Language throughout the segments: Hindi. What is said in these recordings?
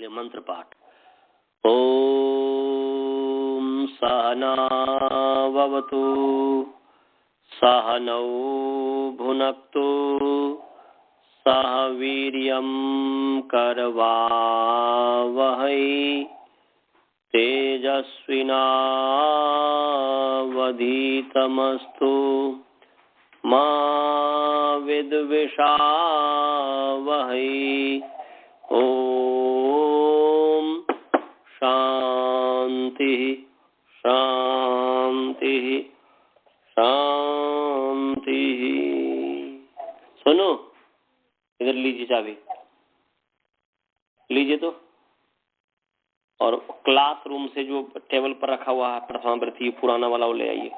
ये मंत्र पाठ। ओम सहनावतु सहनौ भुनक्तु सह वीर्यं करवावहै तेजस्विनावधीतमस्तु मा विद्विषावहै। ओम शांति शांति शांति। सुनो, इधर लीजिए चाबी, लीजिए तो। और क्लासरूम से जो टेबल पर रखा हुआ है प्रथमावृत्ति पुराना वाला वो ले आइए।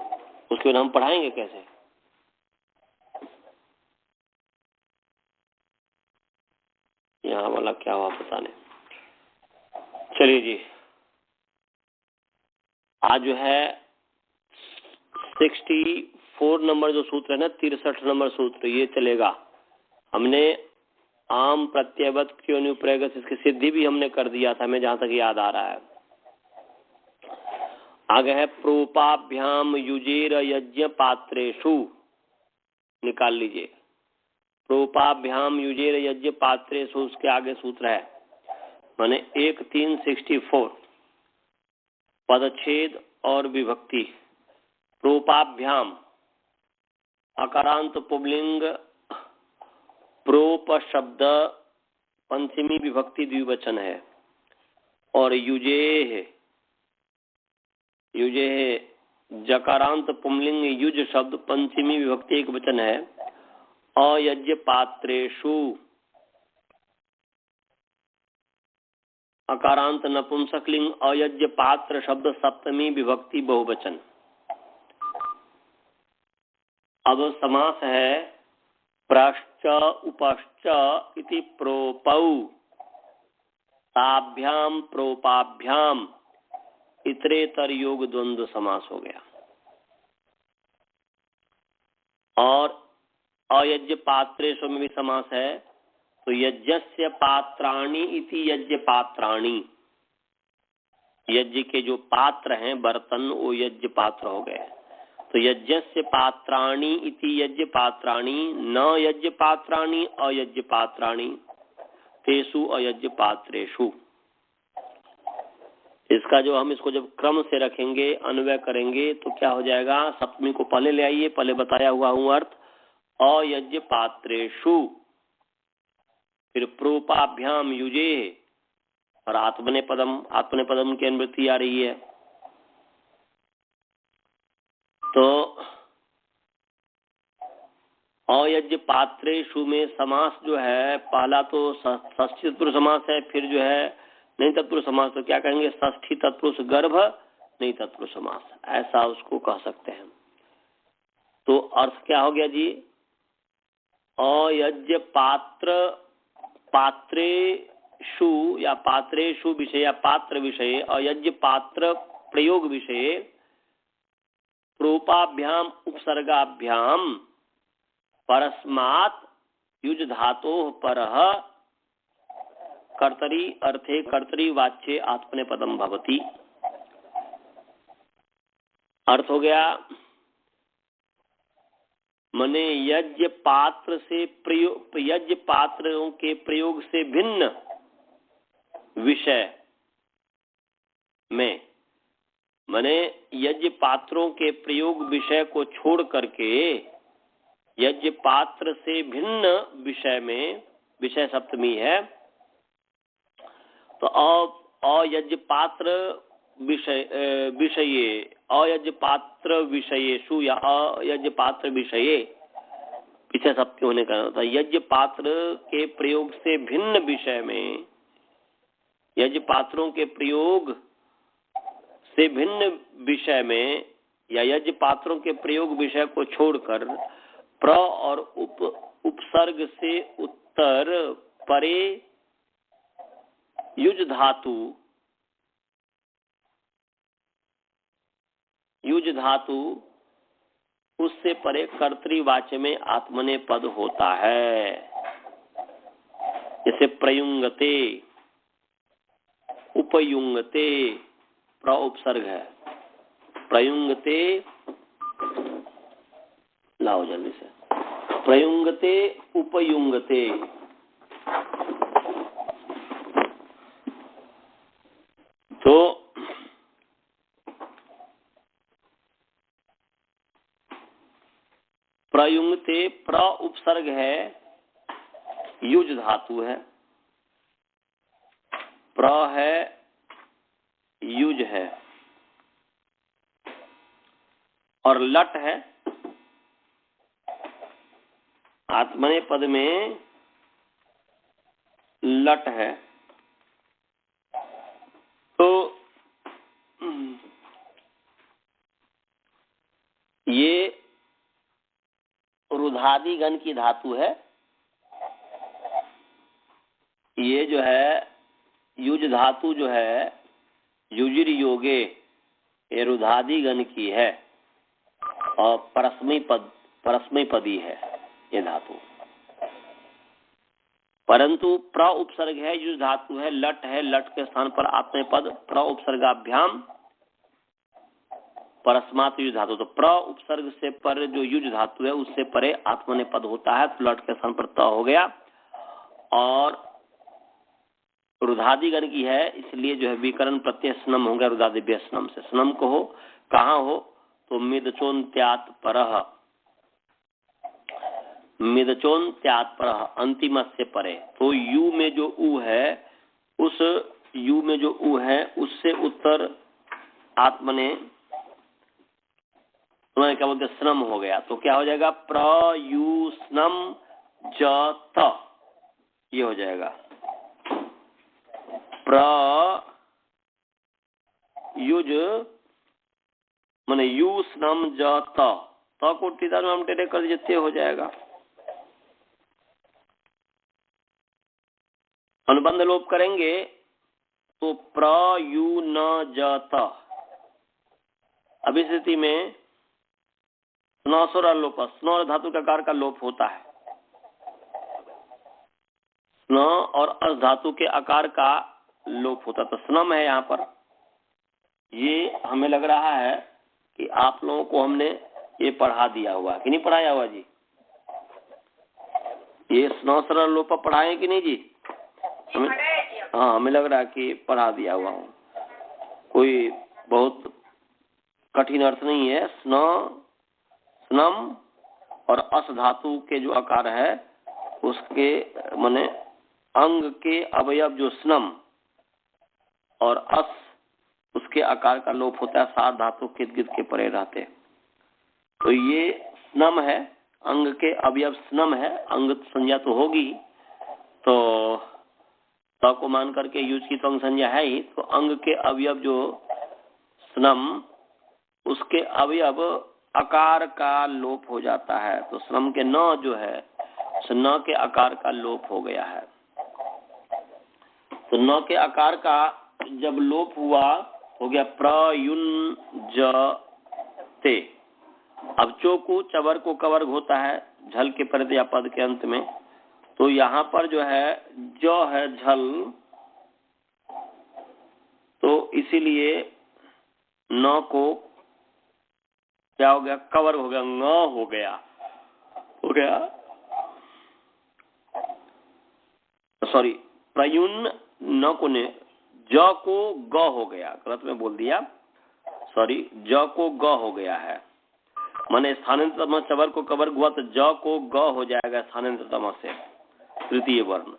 उसके बाद हम पढ़ाएंगे कैसे। यहाँ वाला क्या हुआ पता नहीं। चलिए जी, आज जो है 64 नंबर जो सूत्र है ना, 63 नंबर सूत्र, ये चलेगा। हमने आम प्रत्ययवत क्यों अनुप्रयोग इसकी सिद्धि भी हमने कर दिया था, हमें जहां तक याद आ रहा है। आगे है प्रोपाभ्याम युजेर यज्ञ पात्रेषु, निकाल लीजिए। प्रोपाभ्याम युजेर यज्ञ पात्रेषु, उसके आगे सूत्र है माने 1-3-64 पदच्छेद और विभक्ति। प्रोपाभ्याम अकारांत पुल्लिंग प्रोप शब्द पंचमी विभक्ति द्विवचन है। और युजेह, युजेह जकारांत पुल्लिंग युज शब्द पंचमी विभक्ति एक वचन है। अयज्ञ पात्रेषु अकारांत नपुंसकलिंग अयज्ञ पात्र शब्द सप्तमी विभक्ति बहुवचन। अब समास है प्रश्च उपश्च इति प्रोपौ ताभ्याम प्रोपाभ्याम इतरेतर योग द्वंद्व समास हो गया। और अयज्ञ पात्रेषु में भी समास है, तो यज्ञस्य पात्राणि इति यज्ञ पात्राणि, यज्ञ के जो पात्र हैं बर्तन वो यज्ञ पात्र हो गए। तो यज्ञस्य पात्राणि इति यज्ञ पात्राणि न यज्ञ पात्राणि अयज्ञ पात्राणि तेषु अयज्ञ पात्रेषु। इसका जो हम इसको जब क्रम से रखेंगे अन्वय करेंगे तो क्या हो जाएगा। सप्तमी को पहले ले आइए, पहले बताया हुआ हूं अर्थ अयज्ञ पात्रेषु, फिर प्रोपाभ्याम युजे और आत्मनेपदम की अनुवृत्ति आ रही है। तो अयज्ञ पात्रेषु में समास जो है पहला तो षष्ठी तत्पुरुष समास है, फिर जो है नहीं तत्पुरुष समास, तो क्या कहेंगे षष्ठी तत्पुरुष गर्भ नहीं तत्पुरुष समास, ऐसा उसको कह सकते हैं। तो अर्थ क्या हो गया जी, अयज्ञ पात्र पात्रेषु या पात्रेषु विषय या पात्र विषय अयज्ञ पात्र प्रयोग विषय प्रोपाभ्याम उपसर्गाभ्याम परस्मात् युज धातोः परः कर्तरी अर्थे कर्तरी वाच्ये आत्मनेपदम भवति। अर्थ हो गया मने यज्ञ पात्र से प्रयोग, यज्ञ पात्रों के प्रयोग से भिन्न विषय में, मने यज्ञ पात्रों के प्रयोग विषय को छोड़ करके यज्ञ पात्र से भिन्न विषय में, विषय सप्तमी है, तो अयज्ञ पात्र विषये अयज्ञ पात्र विषयेषु या अयज्ञ पात्र विषये पीछे सप्तमी होने का था। यज्ञ पात्र के प्रयोग से भिन्न विषय में, यज्ञ पात्रों के प्रयोग से भिन्न विषय में या यज्ञ पात्रों के प्रयोग विषय को छोड़कर प्र और उपसर्ग से उत्तर परे युज धातु उससे परे कर्तृवाच्य में आत्मनेपद होता है। जैसे प्रयुंगते, उपयुंगते, प्र उपसर्ग है, प्रयुंगते, लाओ जल्दी से, प्रयुंगते उपयुंगते। तो प्रयुंगते प्र उपसर्ग है, युज धातु है, प्र है, युज है और लट है। आत्मने पद में लट है। तो ये रुधादि गण की धातु है। ये जो है युज धातु जो है, युजिर योगे, ये रुधादि गण की है और परस्मै पदी है ये धातु। परंतु प्र उपसर्ग है, युज धातु है, लट है, लट के स्थान पर आत्मनेपद, प्र उपसर्गाभ्याम परस्मात् युज धातु। तो प्र उपसर्ग से पर जो युज धातु है उससे परे आत्मनेपद होता है, तो लट के स्थान पर त हो गया। और रुधादि गण की है, इसलिए जो है विकरण प्रत्यय स्नम होगा, रुधादिभ्य स्नम से। स्नम को हो कहाँ हो, तो मिदचोन्त्यात् परः, मिदचोन्त्यात् परः, अंतिम से परे। तो यू में जो उ है, उस यू में जो उ है उससे उत्तर आत्मने क्या बोलते स्नम हो गया। तो क्या हो जाएगा, प्रयु स्नम जत, ये हो जाएगा। प्र युज माने यू स्नम जत, त को टीता में हम टेढ़े कर देते हो जाएगा। अनुबंध लोप करेंगे तो प्रयु न जत। अभी स्थिति में स्नोर लोप, स्नो धातु का कार का लोप होता है। स्न और अस धातु के आकार का लोप होता है। तो स्नम है यहाँ पर। ये हमें लग रहा है कि आप लोगों को हमने ये पढ़ा दिया हुआ कि नहीं पढ़ाया हुआ जी? ये स्नो सरल लोप पढ़ाए कि नहीं जी? हाँ, हमें लग रहा है कि पढ़ा दिया हुआ हूँ। कोई बहुत कठिन अर्थ नहीं है। स्न, स्नम और अस धातु के जो आकार है उसके माने अंग के अवयव जो स्नम और अस, उसके आकार का लोप होता है। सात धातु कित गित के परे रहते। तो ये स्नम है, अंग के अवयव स्नम है, अंग संज्ञा तो होगी। तो त को मान करके युज की तो अंग संज्ञा है ही। तो अंग के अवयव जो स्नम, उसके अवयव आकार का लोप हो जाता है। तो स्नम के न जो है, न के आकार का लोप हो गया है। तो न के आकार का जब लोप हुआ, हो गया प्रयुंजते। अब चो को चवर को कवर्ग होता है झल के पद या पद के अंत में। तो यहाँ पर जो है जो है झल, तो इसीलिए न को क्या हो गया, कवर्ग हो गया, न हो गया, सॉरी प्रयुन न को ने ज को ग हो गया, गलत में बोल दिया, सॉरी, ज को ग हो गया है। माने स्थानांतरतम चवर को कवर्ग हुआ तो ज को ग हो जाएगा स्थानांतरतम से, तृतीय वर्ण।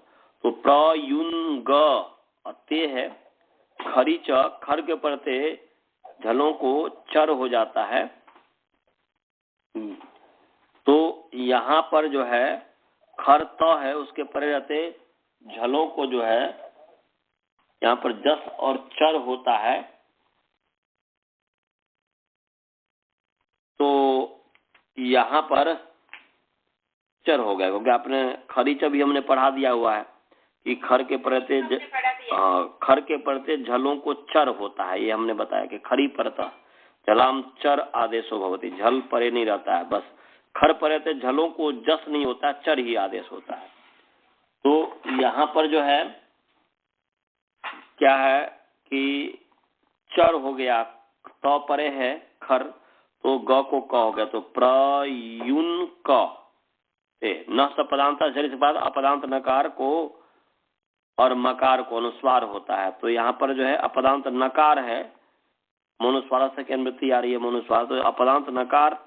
तो प्रयुन ग ते है, खरी च, खर के पड़ते झलों को चर हो जाता है। तो यहाँ पर जो है खर त है, उसके परे रहते झलों को जो है यहाँ पर जस और चर होता है। तो यहाँ पर चर हो गया, क्योंकि आपने खरीच भी हमने पढ़ा दिया हुआ है कि खर के प्रत्यय झलों को चर होता है। ये हमने बताया कि खरी परता झलाम चर आदेशो भवती, झल परे नहीं रहता है, बस खर परे झलों को जस नहीं होता, चर ही आदेश होता है। तो यहाँ पर जो है क्या है, कि चर हो गया, तो परे है खर, तो ग को क हो गया, तो प्रयुन क न पदांत शरीर के बाद अपदांत नकार को और मकार को अनुस्वार होता है। तो यहाँ पर जो है अपदांत नकार है, मनुस्वार से क्या वृत्ति आ रही है मनुस्वार, तो अपदांत नकार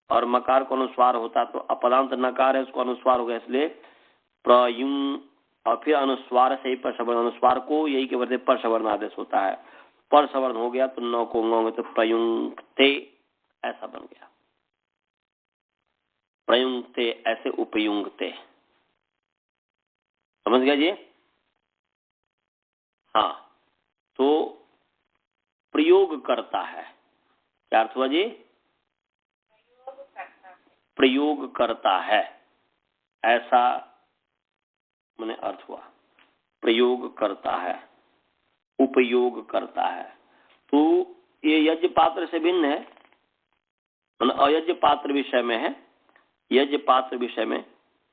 और मकार को अनुस्वार होता है, तो अपदांत नकार है उसको अनुस्वार हो गया, इसलिए प्रयुं, और फिर अनुस्वार से ही परसवर्ण, अनुस्वार को यही के बदले परसवर्ण आदेश होता है, परसवर्ण हो गया तो नौ को ngोंगे तो प्रयुंक्ते ऐसा बन गया, प्रयुंक्ते ऐसे उपयुंक्ते, समझ गया जी। हाँ, तो प्रयोग करता है, क्या अर्थ हुआ जी? प्रयोग करता है, ऐसा मैंने अर्थ हुआ, प्रयोग करता है, उपयोग करता है। तो ये यज्ञ पात्र से भिन्न है, अयज्ञ पात्र विषय में है, यज्ञ पात्र विषय में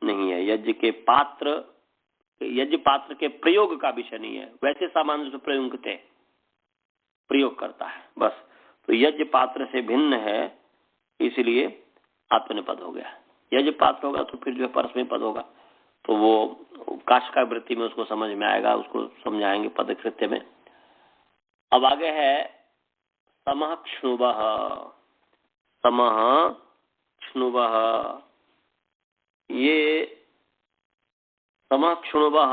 नहीं है। यज्ञ के पात्र, यज्ञ पात्र के प्रयोग का विषय नहीं है, वैसे सामान्य से प्रयुंक्ते प्रयोग करता है बस। तो यज्ञ पात्र से भिन्न है, इसलिए आत्मनिपद हो गया। यज्ञ पात्र होगा तो फिर जो है परस्मै पद होगा, तो वो काष्ठा वृत्ति में उसको समझ में आएगा, उसको समझाएंगे पदकृत्य में। अब आगे है समः क्ष्णुवः, समः क्ष्णुवः, ये समः क्ष्णुवः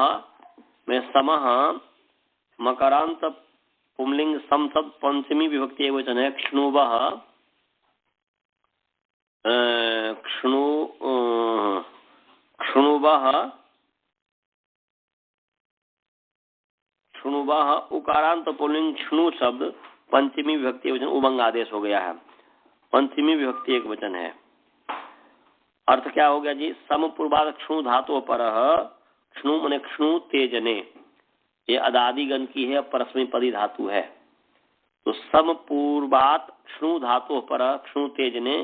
में समः मकरांत पुंलिंग सम शब्द पंचमी विभक्ति वचन है। क्ष्णुवः, क्षणुवः उकारांत पुल्लिंग क्षणु शब्द पंचमी विभक्ति वचन उबंग आदेश हो गया है, पंचमी विभक्ति एक वचन है। अर्थ क्या हो गया जी? सम पूर्वाद क्षणु धातु पर, क्षणु मने क्षणु तेजने, ये अदादिगण की है, परस्मै पदी धातु है। तो सम पूर्वात क्षणु धातु पर क्षणु तेजने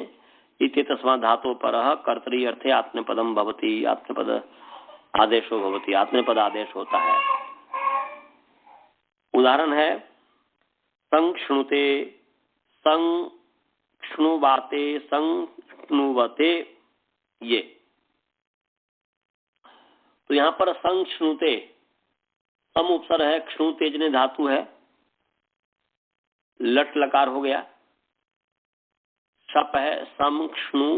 इति तस्मात् धातु पर कर्तरी अर्थे आत्मपदम भवति, आत्मपद आदेशो भवति, आत्मपद आदेश होता है। उदाहरण है संक्षणुते, संक्षणुवाते, संक्षणुवते, ये। तो यहाँ पर संक्षणुते सम उपसर्ग है, क्षणु तेजने धातु है, लट लकार हो गया, शप है सम क्षणु,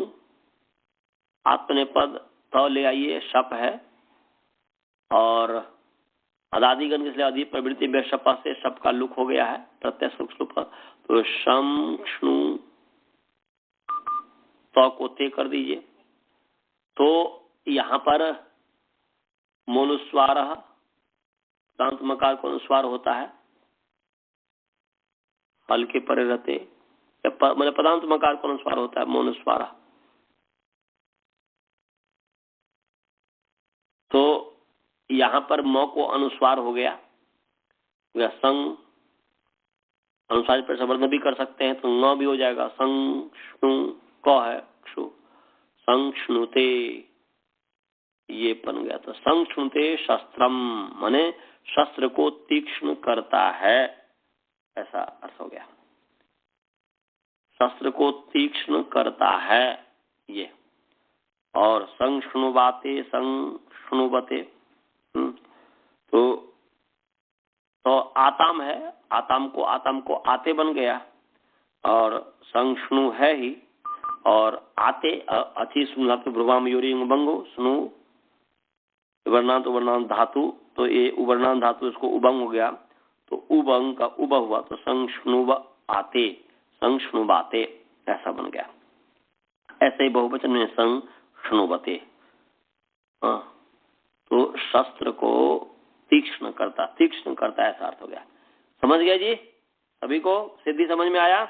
आत्मनेपद तो ले आइए शप है, और अदादिगण इसलिए अधिक प्रवृत्ति में शप से शप का लुक हो गया है, प्रत्यय सुख, तो शम क्षणु तो को ते कर दीजिए। तो यहाँ पर मोनुस्वार दांत मकार को अनुस्वार होता है, हल्के परे रहते मैंने पदांत मकार को अनुस्वार होता है मोनुस्वार। तो यहाँ पर म को अनुस्वार हो गया, संग अनुसार पर संवर्धन भी कर सकते हैं, तो न भी हो जाएगा, संक्षणु क है क्षु, संक्षणुते ये बन गया। तो संक्षणुते शस्त्रम माने शस्त्र को तीक्ष्ण करता है, ऐसा अर्थ हो गया, शस्त्र को तीक्ष्ण करता है ये। और संक्षणुवाते, संक्षणुवते, तो आताम है, आताम को आते बन गया, और संक्षणु है ही, और आते अति सुनलाते भ्रुवाम योरी बंगो स्नु उवर्णांत उवर्णांत धातु, तो ये उवर्णांत धातु इसको उबंग हो गया, तो उबंग का उब हुआ, तो संक्षणु आते, संक्षणुवाते ऐसा बन गया। ऐसे ही बहुवचन में संक्षणुवते, तो शस्त्र को तीक्ष्ण करता ऐसा अर्थ हो गया। समझ गया जी? सभी को सिद्धि समझ में आया?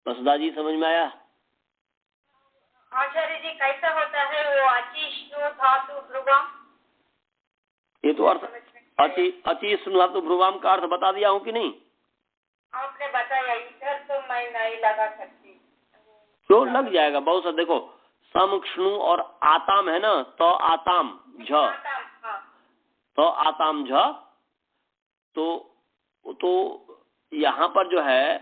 वसुधा जी समझ में आया? आचार्य जी कैसा होता है वो अचिष्णु धातु ध्रुवम? ये तो अर्थ अचिष्णु धातु ध्रुवम का अर्थ बता दिया हूँ कि नहीं? आपने बताया, इधर तो मैं नहीं लगा सकती। क्यों लग जाएगा? बहुत सा देखो, समक्षणु और आताम है ना, तो आताम झ, तो आताम झ, तो यहाँ पर जो है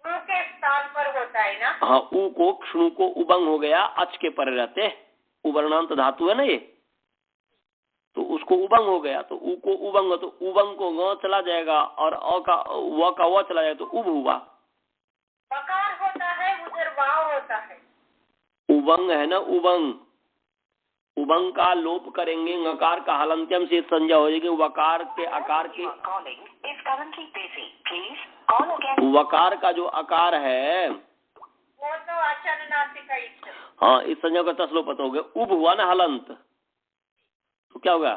ऊ के स्थान पर होता है ना। हाँ, ऊ को क्षणु को उबंग हो गया, अच के परे रहते, उवर्णांत धातु है ना ये, तो उसको उबंग हो गया, तो ऊ को उबंग, तो उबंग को ग चला जाएगा और अ का व चला जाएगा, तो उब हुआ। बकार होता है, उधर वाव होता है। उबंग है ना, उबंग, उबंग का लोप करेंगे, ngकार का हलंत्यम से संज्ञा हो जाएगी, वकार के आकार के, वकार का जो आकार है वो तो अचन नासिका इच्छ। हाँ, इस संज्ञा का तसलोपत हो गया, उब हुआ ना हलंत, तो क्या होगा,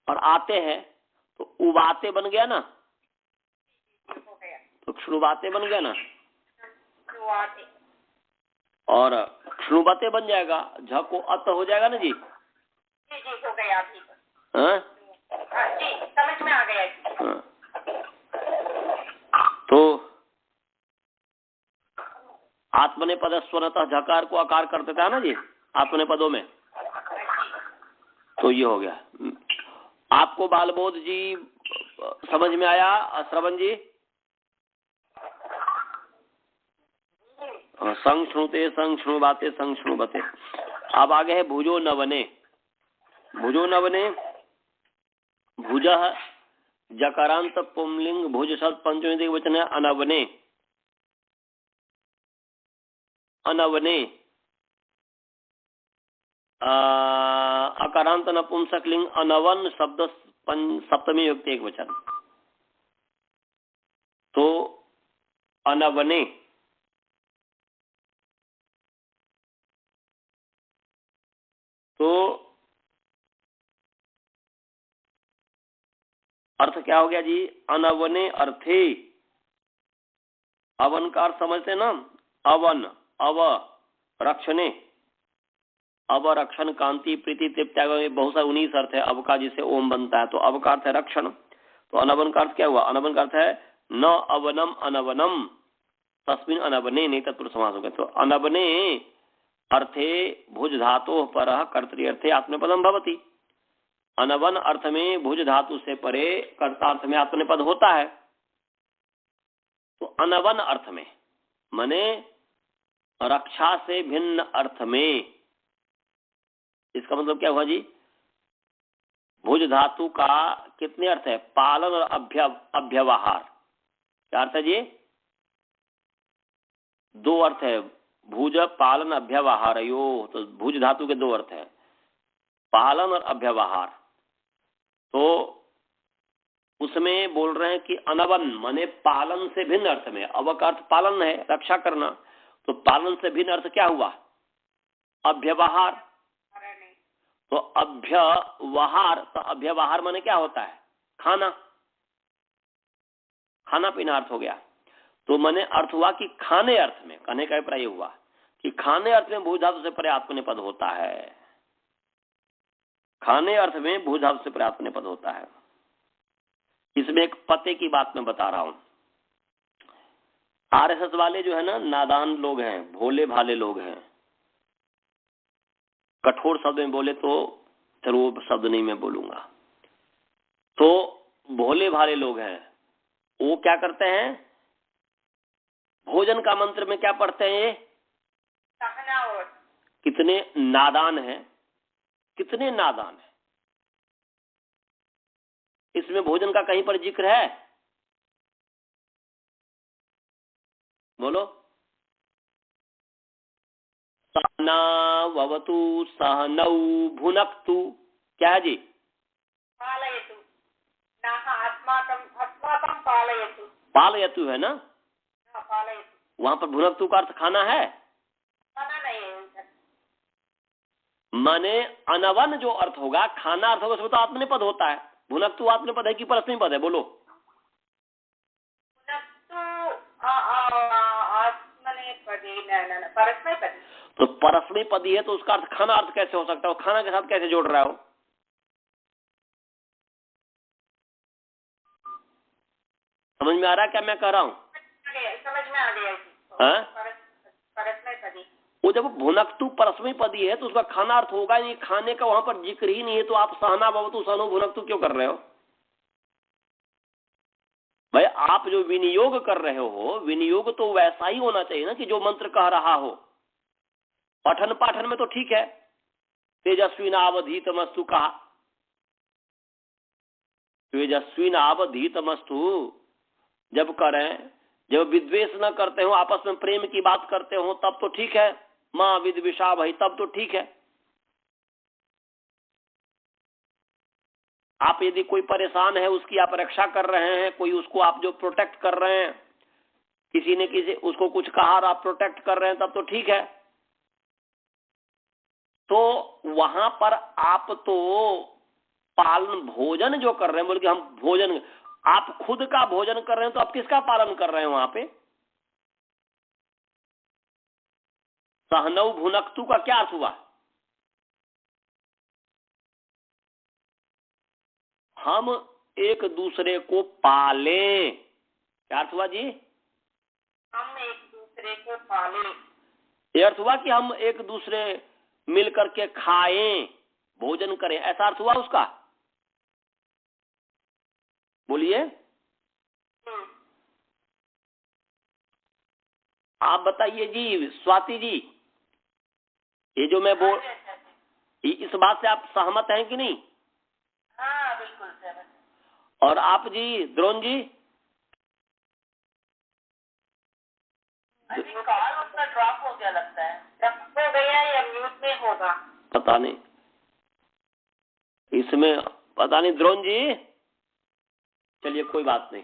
और आते हैं तो उबाते बन गया ना, हो गया तो क्षुबाते बन गया ना, शुरुआत। और क्षुबाते बन जाएगा, झ को अत हो जाएगा ना जी। जी जी हो गया अभी। हाँ? हाँ जी समझ में आ गया जी। हाँ। तो आत्मनेपद स्वरतः झकार को आकार कर देता है ना जी आत्मनेपदों में, तो ये हो गया। आपको बालबोध जी समझ में आया? श्रवण जी संक्षुणुते संक्षुणुबाते संक्षुणुबते। अब आगे है भुजो नवने। भुजो नवने, भुज जकारांत पुंलिंग भुज शब्द पंचमी वचन है अनवने। अनवने अकारांत नपुंसकलिंग अनवन शब्द सप्तमी युक्त एक वचन। तो अनवने तो अर्थ क्या हो गया जी? अनवने अर्थे। अवन का अर्थ समझते ना, अवन अव रक्षणे, अवरक्षण कांति प्रीति त्याग, बहुत सारे 19 अर्थ है अव का, जिसे ओम बनता है। तो अव का अर्थ है रक्षण, तो अनवन का अर्थ क्या हुआ? अनवन का अर्थ है न अवनम अनवनम तस्मिन अनवने, नहीं तत्पुरुष समास हो गया। तो अनवने अर्थे भुज धातु पर कर्तृ अर्थे आत्मनेपदम भवति। अनवन अर्थ में भुज धातु से परे कर्तार्थ में आत्मनेपद होता है। तो अनवन अर्थ में माने रक्षा से भिन्न अर्थ में, इसका मतलब क्या हुआ जी? भुज धातु का कितने अर्थ है? पालन और अभ्यवहार। क्या अर्थ है जी? 2 अर्थ है, भुज पालन अभ्यवहार यो। तो भुज धातु के 2 अर्थ है, पालन और अभ्यवहार। तो उसमें बोल रहे हैं कि अनवन माने पालन से भिन्न अर्थ में। अव का अर्थ पालन है, रक्षा करना, तो पालन से भिन्न अर्थ क्या हुआ? अभ्यवहार। तो अभ्यवहार, तो अभ्यवहार माने क्या होता है? खाना, खाना पीना अर्थ हो गया। तो माने अर्थ हुआ कि खाने अर्थ में, कहने का अभिप्राय हुआ कि खाने अर्थ में भुज धातु से परे आत्मनेपद होता है। खाने अर्थ में भुज धातु से परे आत्मनेपद होता है। इसमें एक पते की बात मैं बता रहा हूं। आरएसएस वाले जो है ना, नादान लोग हैं, भोले भाले लोग हैं। कठोर शब्द में बोले तो फिर वो शब्द नहीं मैं बोलूंगा। तो भोले भाले लोग हैं, वो क्या करते हैं? भोजन का मंत्र में क्या पढ़ते हैं? ये कितने नादान हैं, कितने नादान है। इसमें भोजन का कहीं पर जिक्र है? बोलो। सहना ववतु सहनौ भुनक्तु, क्या है जी? पालयतु, अस्माकं पालयतु। पालयतु है ना? हाँ, पालयतु। वहां पर भुनक्तु का अर्थ खाना है? खाना नहीं है। माने अनवन जो अर्थ होगा, खाना अर्थ होगा, उसमें तो आत्मनेपद होता है। भुनक्तु आत्मनेपद है कि परस्मैपद पद है? बोलो। परस्मैपद। तो परस्मैपदी है, तो उसका अर्थ खाना अर्थ कैसे हो सकता है? खाना के साथ कैसे जोड़ रहा हो? समझ में आ रहा है क्या मैं कह रहा हूं? समझ में आ गया। हाँ? परस्मैपदी। वो जब भुनक्तु परस्मै पदी है तो उसका खाना अर्थ होगा नहीं, खाने का वहां पर जिक्र ही नहीं है, तो आप सहना भवतु सहनो भुनक्तु क्यों कर रहे हो भाई? आप जो विनियोग कर रहे हो, विनियोग तो वैसा ही होना चाहिए ना कि जो मंत्र कह रहा हो। पठन पाठन में तो ठीक है, तेजस्वी नावधीतमस्तु कहा, तेजस्वी नावधीतमस्तु जब करें, जब विद्वेष न करते हो, आपस में प्रेम की बात करते हो, तब तो ठीक है। माँ विद्विषा भाई, तब तो ठीक है। आप यदि कोई परेशान है उसकी आप रक्षा कर रहे हैं, कोई उसको आप जो प्रोटेक्ट कर रहे हैं, किसी ने किसी उसको कुछ कहा और आप प्रोटेक्ट कर रहे हैं, तब तो ठीक है। तो वहां पर आप तो पालन भोजन जो कर रहे हैं, बोल के हम भोजन, आप खुद का भोजन कर रहे हैं, तो आप किसका पालन कर रहे हैं वहां पे? सहनौ भुनक्तु का क्या अर्थ हुआ? हम एक दूसरे को पालें। क्या अर्थ हुआ जी? हम एक दूसरे को पालें। ये अर्थ हुआ कि हम एक दूसरे मिल करके खाएं, भोजन करें, ऐसा अर्थ हुआ उसका? बोलिए। आप बताइए जी स्वाति जी, ये जो मैं बोल, इस बात से आप सहमत हैं कि नहीं? हाँ बिल्कुल सहमत। और आप जी द्रोण जी? कॉल उसका ड्रॉप हो गया लगता है, ड्रॉप हो गया या म्यूट में होगा, पता नहीं, इसमें पता नहीं। द्रोण जी चलिए कोई बात नहीं,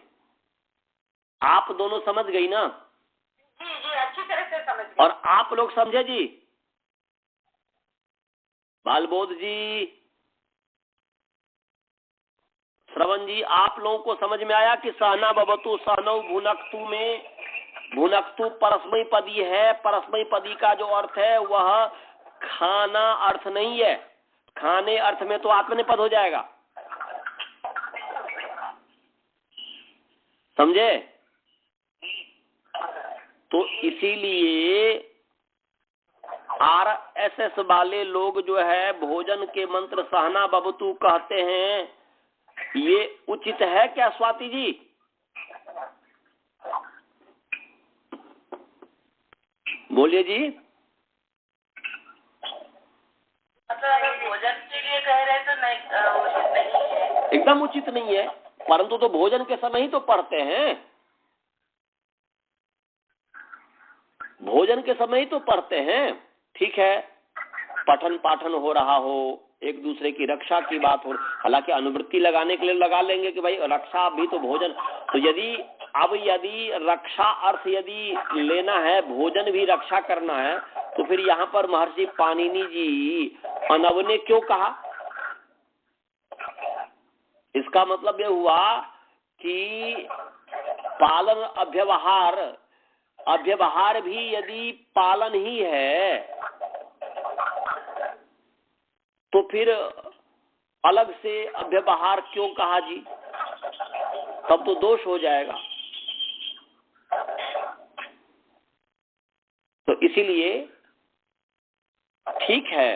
आप दोनों समझ गई ना? जी जी अच्छी तरह से समझ गए। और आप लोग समझे जी? बालबोध जी, श्रवण जी, आप लोगों को समझ में आया कि सहना भवतु सहनौ भुनक्तु में भुनक्तु परस्मै पदी है। परस्मै पदी का जो अर्थ है वह खाना अर्थ नहीं है, खाने अर्थ में तो आत्मनेपद हो जाएगा, समझे? तो इसीलिए आरएसएस वाले लोग जो है भोजन के मंत्र सहना भवतु कहते हैं, ये उचित है क्या स्वाति जी? बोलिए जी। अगर भोजन के लिए कह रहे तो नहीं, उचित नहीं है, एकदम उचित नहीं है, परंतु तो भोजन के समय ही तो पढ़ते हैं, भोजन के समय ही तो पढ़ते हैं। ठीक है, पठन पाठन हो रहा हो, एक दूसरे की रक्षा की बात हो, हालांकि अनुवृत्ति लगाने के लिए लगा लेंगे कि भाई रक्षा भी तो भोजन, तो यदि रक्षा अर्थ यदि लेना है, भोजन भी रक्षा करना है, तो फिर यहाँ पर महर्षि पाणिनि जी अनव ने क्यों कहा? इसका मतलब यह हुआ कि पालन अव्यवहार भी यदि पालन ही है, तो फिर अलग से अव्यवहार क्यों कहा जी? तब तो दोष हो जाएगा। तो इसीलिए ठीक है,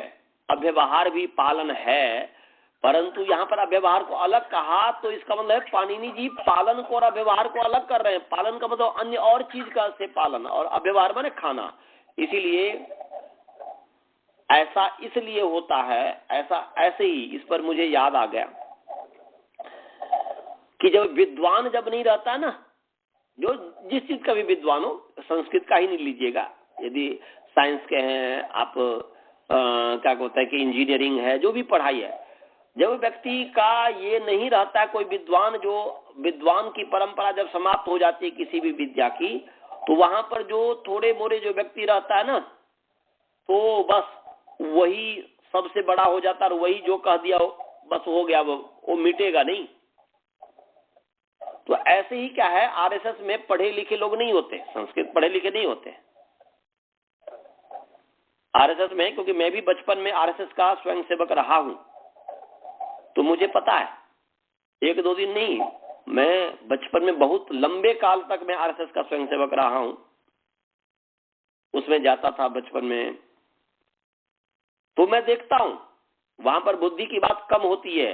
अव्यवहार भी पालन है, परंतु यहाँ पर अव्यवहार को अलग कहा, तो इसका मतलब है पाणिनि जी पालन को और अव्यवहार को अलग कर रहे हैं। पालन का मतलब अन्य और चीज का से पालन, और अव्यवहार माने खाना। इसीलिए ऐसा इसलिए होता है, ऐसे ही इस पर मुझे याद आ गया कि जब विद्वान जब नहीं रहता ना, जो जिस चीज का भी विद्वान हो, संस्कृत का ही नहीं लीजिएगा, यदि साइंस के हैं आप, क्या होता है कि इंजीनियरिंग है, जो भी पढ़ाई है, जब व्यक्ति का ये नहीं रहता है कोई विद्वान, जो विद्वान की परंपरा जब समाप्त हो जाती है किसी भी विद्या की, तो वहां पर जो थोड़े मोड़े जो व्यक्ति रहता है ना, तो बस वही सबसे बड़ा हो जाता है, और वही जो कह दिया बस हो गया, वो मिटेगा नहीं। तो ऐसे ही क्या है, आरएसएस में पढ़े लिखे लोग नहीं होते, संस्कृत पढ़े लिखे नहीं होते आरएसएस में, क्योंकि मैं भी बचपन में आरएसएस का स्वयंसेवक रहा हूं, तो मुझे पता है, एक दो दिन नहीं, मैं बचपन में बहुत लंबे काल तक मैं आरएसएस का स्वयंसेवक रहा हूं। उसमें जाता था बचपन में, तो मैं देखता हूं वहां पर बुद्धि की बात कम होती है,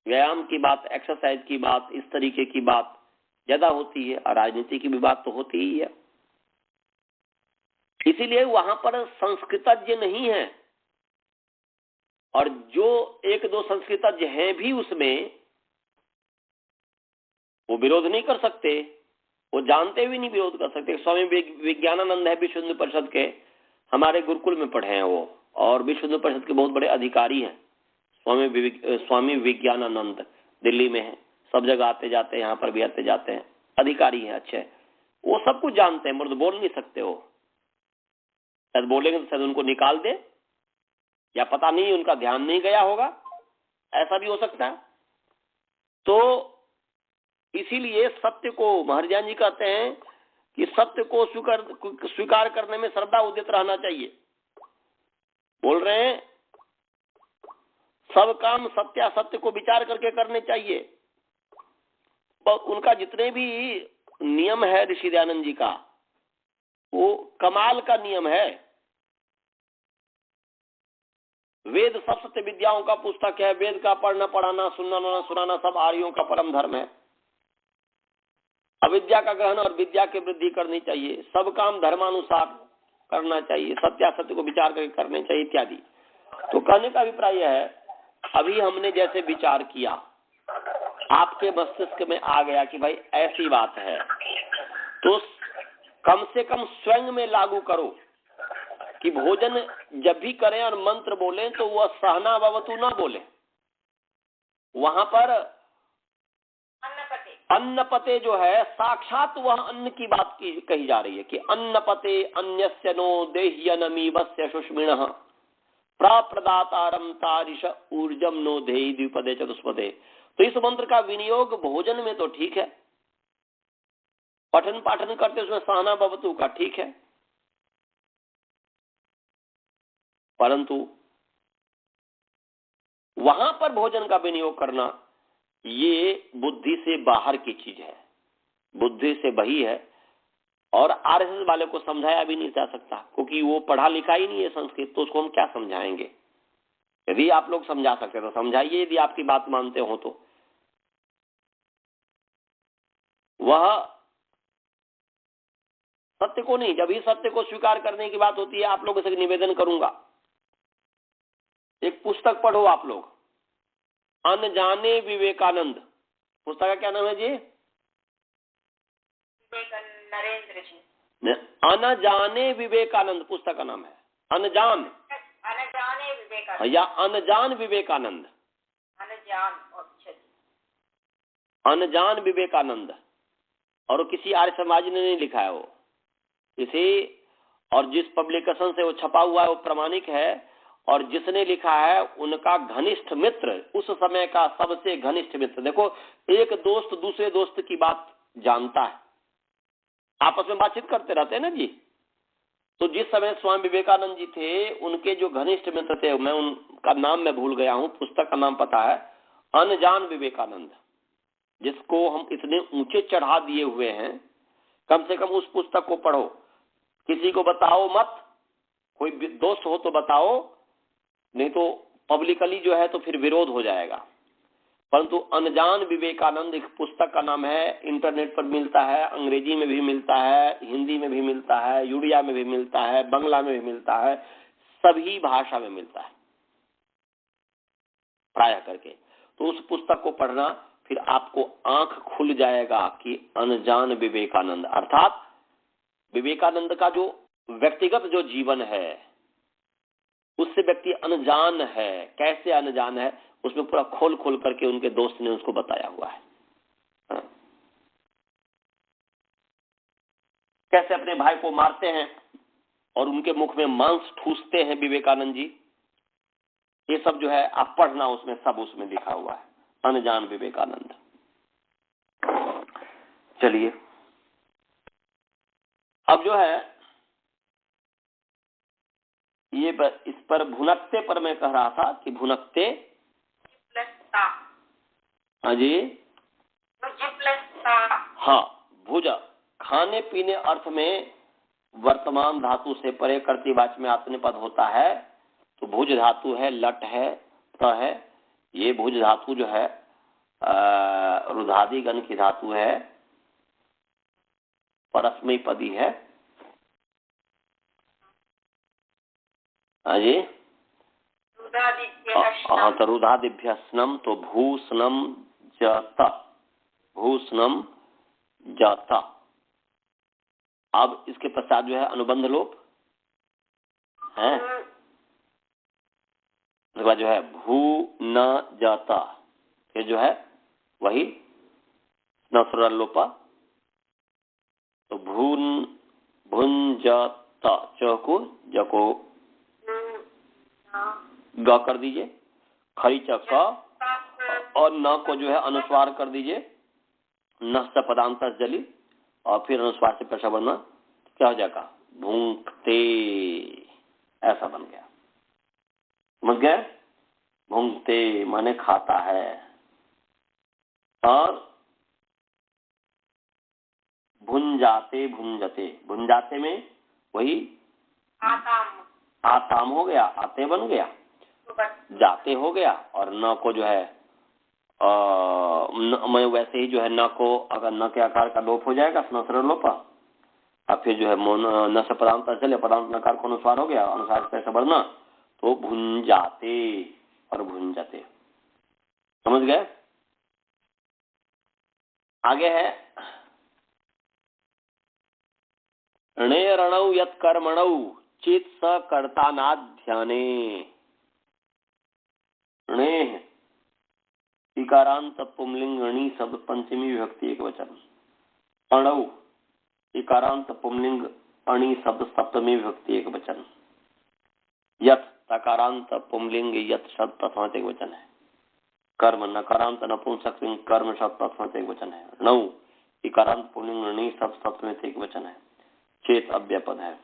व्यायाम की बात, एक्सरसाइज की बात, इस तरीके की बात ज्यादा होती है, और राजनीति की भी बात तो होती ही है। इसीलिए वहां पर संस्कृतज्ञ नहीं है, और जो एक दो संस्कृतज्ञ हैं भी उसमें, वो विरोध नहीं कर सकते, वो जानते भी नहीं विरोध कर सकते। स्वामी विज्ञानानंद है, विश्व हिंदू परिषद के, हमारे गुरुकुल में पढ़े हैं वो, और विश्व हिंदू परिषद के बहुत बड़े अधिकारी हैं। स्वामी विज्ञानानंद दिल्ली में है, सब जगह आते जाते हैं, यहाँ पर भी आते जाते हैं, अधिकारी हैं अच्छे, वो सब कुछ जानते हैं, मर्द बोल नहीं सकते हो, शायद बोलेंगे तो शायद उनको निकाल दे, या पता नहीं उनका ध्यान नहीं गया होगा, ऐसा भी हो सकता है। तो इसीलिए सत्य को महर्जन जी कहते हैं कि सत्य को स्वीकार करने में श्रद्धा उदित रहना चाहिए। बोल रहे हैं सब काम सत्यासत्य को विचार करके करने चाहिए। तो उनका जितने भी नियम है ऋषि दयानंद जी का, वो कमाल का नियम है। वेद सब सत्य विद्याओं का पुस्तक है, वेद का पढ़ना पढ़ाना सुनना सुनाना सब आर्यों का परम धर्म है। अविद्या का ग्रहण और विद्या की वृद्धि करनी चाहिए, सब काम धर्मानुसार करना चाहिए, सत्यासत्य को विचार करके करने चाहिए इत्यादि। तो कहने का अभिप्राय यह है, अभी हमने जैसे विचार किया, आपके मस्तिष्क में आ गया कि भाई ऐसी बात है, तो कम से कम स्वयं में लागू करो कि भोजन जब भी करें और मंत्र बोलें तो वह सहना भवतु ना बोले, वहां पर अन्नपते जो है साक्षात वह अन्न की बात की कही जा रही है कि अन्नपते अन्यस्य नो देह्यनमीवस्य सुष्मिणः प्रप्रदातारम तारिश ऊर्जम नो देहि द्विपदे चतुष्पदे। तो इस मंत्र का विनियोग भोजन में तो ठीक है, पठन पाठन करते उसमें सहना भवतु का ठीक है, परंतु वहां पर भोजन का विनियोग करना ये बुद्धि से बाहर की चीज है, बुद्धि से बही है, और आरएसएस वाले को समझाया भी नहीं जा सकता, क्योंकि वो पढ़ा लिखा ही नहीं है संस्कृत, तो उसको हम क्या समझाएंगे। यदि आप लोग समझा सकते तो समझाइए, यदि आपकी बात मानते हो तो। वह सत्य को नहीं, जब ही सत्य को स्वीकार करने की बात होती है, आप लोगों से निवेदन करूंगा, एक पुस्तक पढ़ो आप लोग, अनजाने विवेकानंद, पुस्तक का क्या नाम है जी? नरेंद्र जी। अनजाने विवेकानंद पुस्तक का नाम है, अनजाने विवेकानंद या अनजान विवेकानंद, अनजान विवेकानंद। और वो किसी आर्य समाज ने नहीं लिखा है, वो किसी, और जिस पब्लिकेशन से वो छपा हुआ है वो प्रमाणिक है, और जिसने लिखा है उनका घनिष्ठ मित्र, उस समय का सबसे घनिष्ठ मित्र। देखो, एक दोस्त दूसरे दोस्त की बात जानता है, आपस में बातचीत करते रहते हैं ना जी। तो जिस समय स्वामी विवेकानंद जी थे, उनके जो घनिष्ठ मित्र थे, मैं उनका नाम मैं भूल गया हूं, पुस्तक का नाम पता है, अनजान विवेकानंद, जिसको हम इतने ऊंचे चढ़ा दिए हुए हैं। कम से कम उस पुस्तक को पढ़ो, किसी को बताओ मत, कोई दोस्त हो तो बताओ, नहीं तो पब्लिकली जो है तो फिर विरोध हो जाएगा। परंतु अनजान विवेकानंद एक पुस्तक का नाम है, इंटरनेट पर मिलता है, अंग्रेजी में भी मिलता है, हिंदी में भी मिलता है, उड़िया में भी मिलता है, बंगला में भी मिलता है, सभी भाषा में मिलता है प्राय करके। तो उस पुस्तक को पढ़ना, फिर आपको आंख खुल जाएगा कि अनजान विवेकानंद, अर्थात विवेकानंद का जो व्यक्तिगत जो जीवन है उससे व्यक्ति अनजान है। कैसे अनजान है, उसमें पूरा खोल खोल करके उनके दोस्त ने उसको बताया हुआ है। कैसे अपने भाई को मारते हैं और उनके मुख में मांस ठूसते हैं विवेकानंद जी, ये सब जो है आप पढ़ना, उसमें सब उसमें लिखा हुआ है, अनजान विवेकानंद। चलिए, अब जो है ये इस पर भुनकते पर मैं कह रहा था कि भुनकते, हाँ जी, हाँ, भुज खाने पीने अर्थ में वर्तमान धातु से परे कर्तृवाच्य में आत्मनेपद होता है तो भुज धातु है, लट है, त है। ये भुज धातु जो है रुधादि गण की धातु है, परस्मयी पदी है। जी हाँ, तो रुधादिभ्य स्नम, तो भूस्नम जत, भूस्नम जत। अब इसके पश्चात जो है अनुबंध लोप है, उसके बाद जो है भू न जाता, फिर जो है वही न लोपा, तो भून भुन जाता, च को जको ग कर दीजिए, खरी च क, और न को जो है अनुस्वार कर दीजिए, न पदांत जली, और फिर अनुस्वार से पेशा बनना, क्या हो जाएगा? भूंगते, ऐसा बन गया। समझ गए? भूंगते माने खाता है। और भुंजाते, भुंजते, भुंजाते में वही आताम हो गया, आते बन गया, जाते हो गया, और न को जो है मैं वैसे ही जो है न को अगर न के आकार का लोप हो जाएगा, स्न लोपा, अब फिर जो है न से पदांत चले, पदांत नकार को अनुस्वार हो गया, अनुसार से बढ़ना, तो भुंजाते और भुंजते। समझ गए? आगे है णे रणौ यत् कर्मणौ चित स कर्ता नाध्याने। णे इकारांत पुंलिंग अणि शब्द पंचमी विभक्ति एक वचन। अणौ इकारांत पुंलिंग अणि शब्द सप्तमी विभक्ति एक वचन। यत् तकारांत पुंलिंग यत् शब्द प्रथमांत एक वचन है। कर्म नकारांत नपुंसकलिंग कर्म शब्द प्रथमांत एक वचन है। नौ इकारांत पुंलिंग अणि शब्द सप्तमी एक वचन है। चेत अव्ययपद है।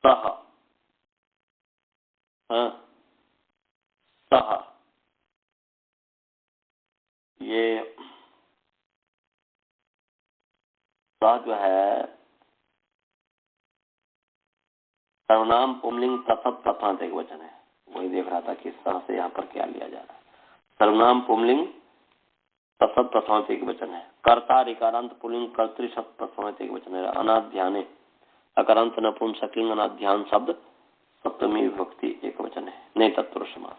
सह सह ये सह जो है सर्वनाम पुंलिंग तत्त प्रथमांत एक वचन है। वही देख रहा था कि सह से यहाँ पर क्या लिया जा रहा है। सर्वनाम पुंलिंग तत्त प्रथमांत एक वचन है। कर्ता इकारांत पुंलिंग कर्तृ शब्द प्रथमांत एक वचन है। अनाध्याने अकारांत नपुंसकलिंग अनाध्यान शब्द सप्तमी विभक्ति एक वचन है। नहीं तत्पुरुष समास,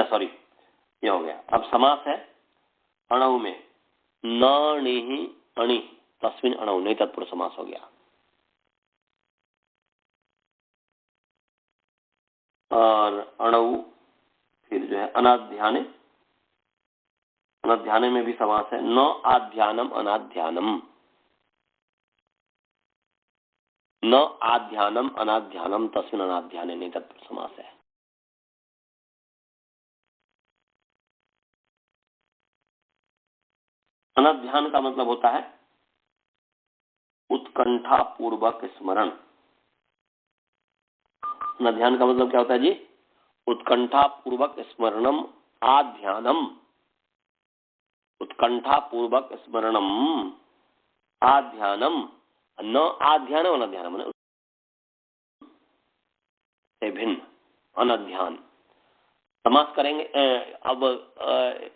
सॉरी ये हो गया। अब समास है अणु में नि अणि तस्मिन अणु, नहीं तत्पुरुष समास हो गया। और अणु फिर जो है अनाध्याने, अनाध्याने में भी समास है। न आध्यानम अनाध्यानम, न आध्यानम अनाध्यानम तस्मिन अनाध्याने, नहीं तत्पुरुष समास है। अनाध्यान का मतलब होता है उत्कंठा पूर्वक स्मरण। अनाध्यान का मतलब क्या होता है जी? उत्कंठा पूर्वक स्मरणम आध्यानम, उत्कंठा पूर्वक स्मरणम आध्यानम, न आध्यानम अनाध्यानम से भिन्न अनाध्यान। समास करेंगे, अब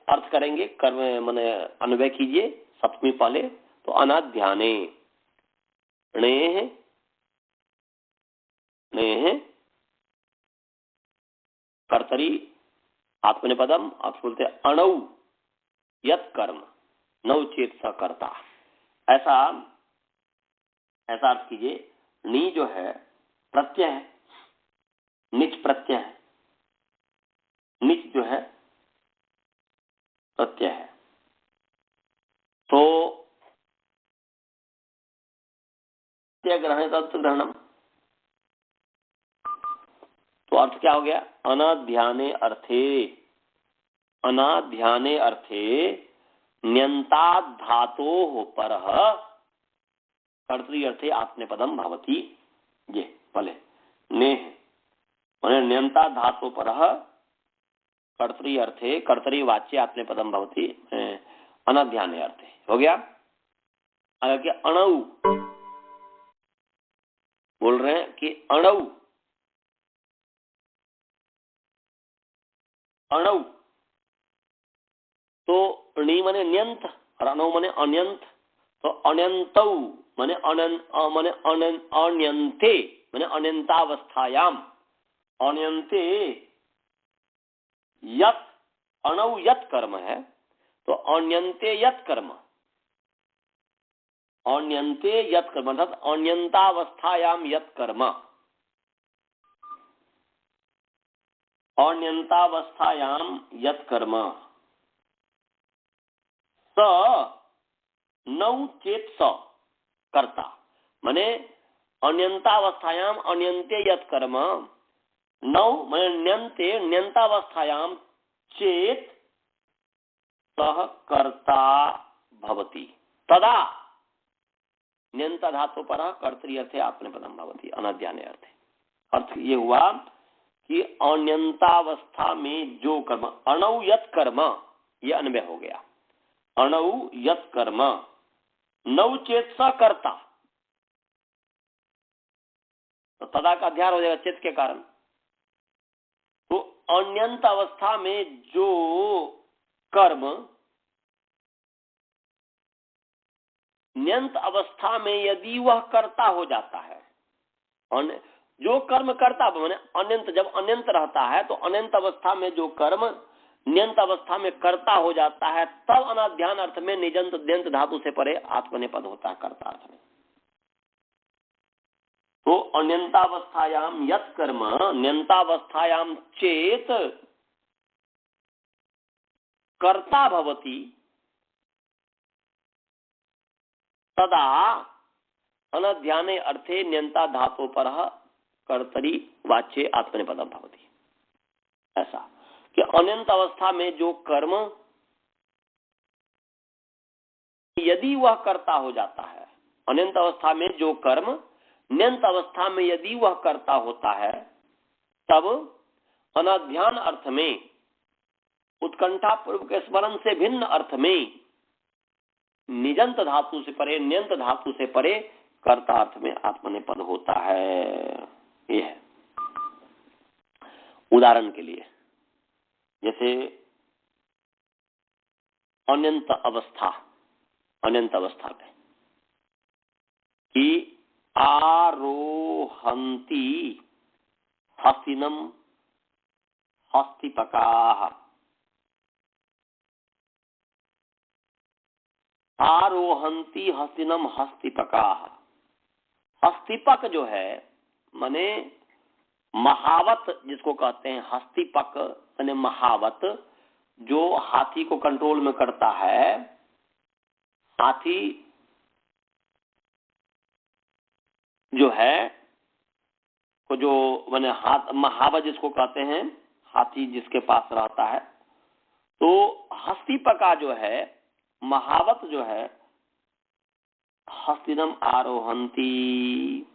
अर्थ करेंगे, कर्म माने अन्वय कीजिए सप्तमी पहले, तो अनाध्याने णे कर्तरी आत्मनेपदम, आप बोलते अणौ यत् कर्म नौ चेत स कर्ता, ऐसा अर्थ कीजिए। नी जो है प्रत्यय है, निच प्रत्यय है, निच जो है प्रत्यय है, तो प्रत्यय ग्रहण तत्व ग्रहणम, तो अर्थ क्या हो गया? अनाध्याने अर्थे, अनाध्याने अर्थे न्यंतात् धातोः परः कर्तृ अर्थे आत्मनेपदम भवति। ये भले ने माने न्यंता धातु परः कर्तृ अर्थे कर्तरी वाच्य आत्मनेपदम भवति अनाध्याने अर्थे। हो गया? अणु बोल रहे हैं कि अणु अणु तो णी माने न्यंत और अणु माने अन्यंत, तो अनंतौ माने अण्यन्ते माने अनंतावस्थायाम, अण्यन्ते यत अणु यत कर्म है, तो अण्यन्ते यत कर्म, अण्यन्ते यत कर्म अर्थात अण्यंतावस्थायाम यत कर्म, अण्यंतावस्थायाम यत कर्म स नौ चेत स कर्ता, माने अण्यंतावस्थायाम अण्यन्ते यत कर्म, नौ माने न्यन्ते न्यंतावस्थायाम चेत सह कर्ता भवति, तदा न्यंत धातु पर कर्तृ अर्थे आत्मनेपदम भवति अनध्याने अर्थे। अर्थ ये हुआ कि अण्यंतावस्था में जो कर्म, अणु यत कर्म, ये अन्वय हो गया, अणु यत कर्म नौ चेत स कर्ता, तो तदा का अध्यार हो जाएगा चेत के कारण। तो अण्यंत अवस्था में जो कर्म न्यंत अवस्था में यदि वह कर्ता हो जाता है, जो कर्म कर्ता माने अनंत, जब अनंत रहता है तो अनंत अवस्था में जो कर्म न्यंत अवस्था में कर्ता हो जाता है, तब अनाध्यान अर्थ में निजंत द्यंत धातु से परे आत्मनेपद होता है कर्ता अर्थ में। तो अण्यंतावस्थायाम यत कर्म न्यंतावस्थायाम चेत कर्ता भवति, तदा अनध्याने अर्थे न्यंता धातु पर कर्तरी वाच्य आत्मनेपदम भवति। ऐसा कि अनंत अवस्था में जो कर्म यदि वह कर्ता हो जाता है, अनंत अवस्था में जो कर्म न्यंत अवस्था में यदि वह कर्ता होता है, तब अनाध्यान अर्थ में उत्कंठा पूर्व के स्मरण से भिन्न अर्थ में निजंत धातु से परे न्यंत धातु से परे कर्ता अर्थ में आत्मनेपद होता है। यह है उदाहरण के लिए, जैसे अनंत अवस्था में कि आरोहंती हस्तिनम हस्तिपकाः, आरोहंती हस्तिनम हस्तिपकाः। हस्तिपक जो है माने महावत जिसको कहते हैं, हस्तिपक माने महावत, जो हाथी को कंट्रोल में करता है, हाथी जो है को जो माने महावत जिसको कहते हैं, हाथी जिसके पास रहता है, तो हस्तिपका जो है महावत जो है हस्तिनम आरोहंती,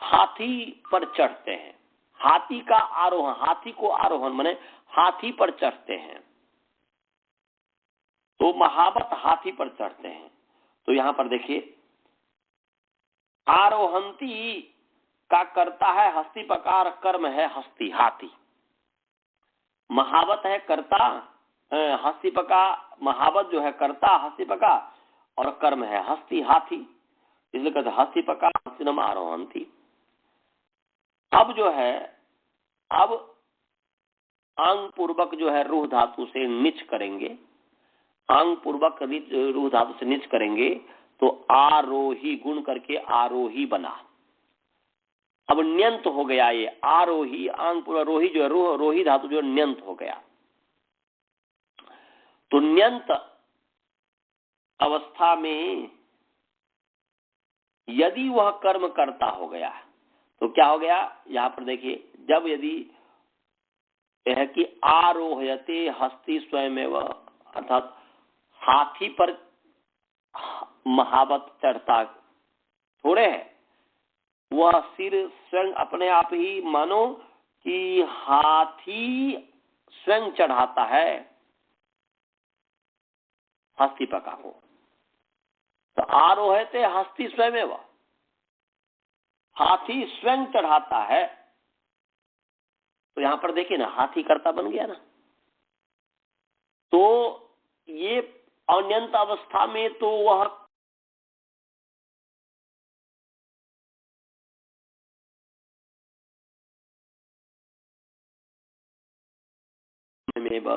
हाथी पर चढ़ते हैं, हाथी का आरोहण, हाथी को आरोहण माने हाथी पर चढ़ते हैं, तो महावत हाथी पर चढ़ते हैं। तो यहां पर देखिए आरोहंती का करता है हस्तिपकार, कर्म है हस्ती हाथी, महावत है कर्ता, हस्तिपका महावत जो है कर्ता हस्तिपका, और कर्म है हस्ती हाथी, इसलिए कहते हस्तिपका हस्तिनम आरोहंती। अब जो है, अब आंग पूर्वक जो है रूह धातु से निच करेंगे, आंग पूर्वक रूह धातु से निच करेंगे तो आरोही गुण करके आरोही बना। अब न्यंत हो गया, ये आरोही आंग पूर्वक रोही जो है रोही धातु जो न्यंत हो गया। तो न्यंत अवस्था में यदि वह कर्म करता हो गया तो क्या हो गया, यहां पर देखिए, जब यदि यह कि आरोहयते हस्ती स्वयमेव, अर्थात हाथी पर महावत चढ़ता थोड़े है, वह सिर स्वयं अपने आप ही मानो कि हाथी स्वयं चढ़ाता है हस्तिपका को। तो आरोहते हस्ती स्वयमेव, हाथी स्वयं चढ़ाता है, तो यहां पर देखिए ना हाथी कर्ता बन गया ना। तो ये अनंत अवस्था में तो वह